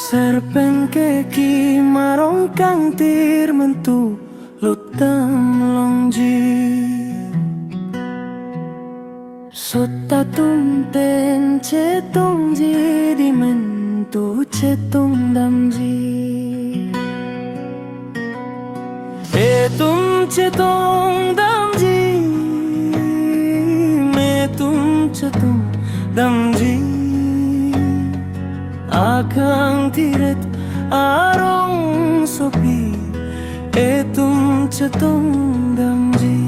Serpengke ki marong kang tir mentu lutam longji Sota tumten cetong ji di mentu cetong damji Etum cetong damji Metum cetong damji Akang tiret arong sopi Etum cetong damji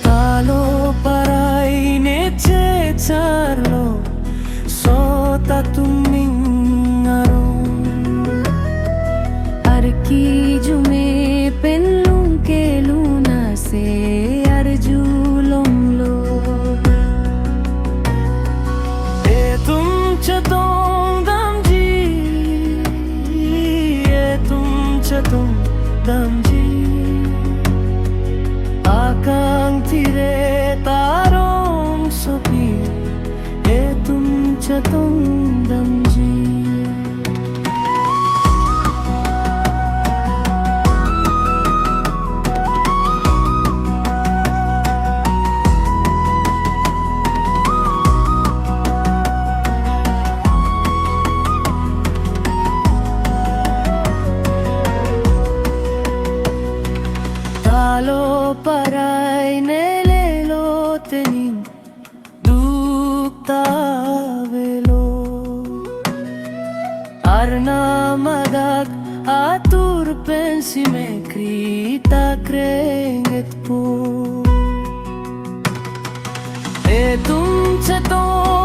Talo parai nece charlo Sota tuming arong Arki jume penlung ke luna se arju longlo Etum cetong damji Etum cetong damji Akang tire tarong sopi Etum cetong damji Talo parai nelelo tening dukta velo Arna madak atur pensi me krita krenget po Etum cetong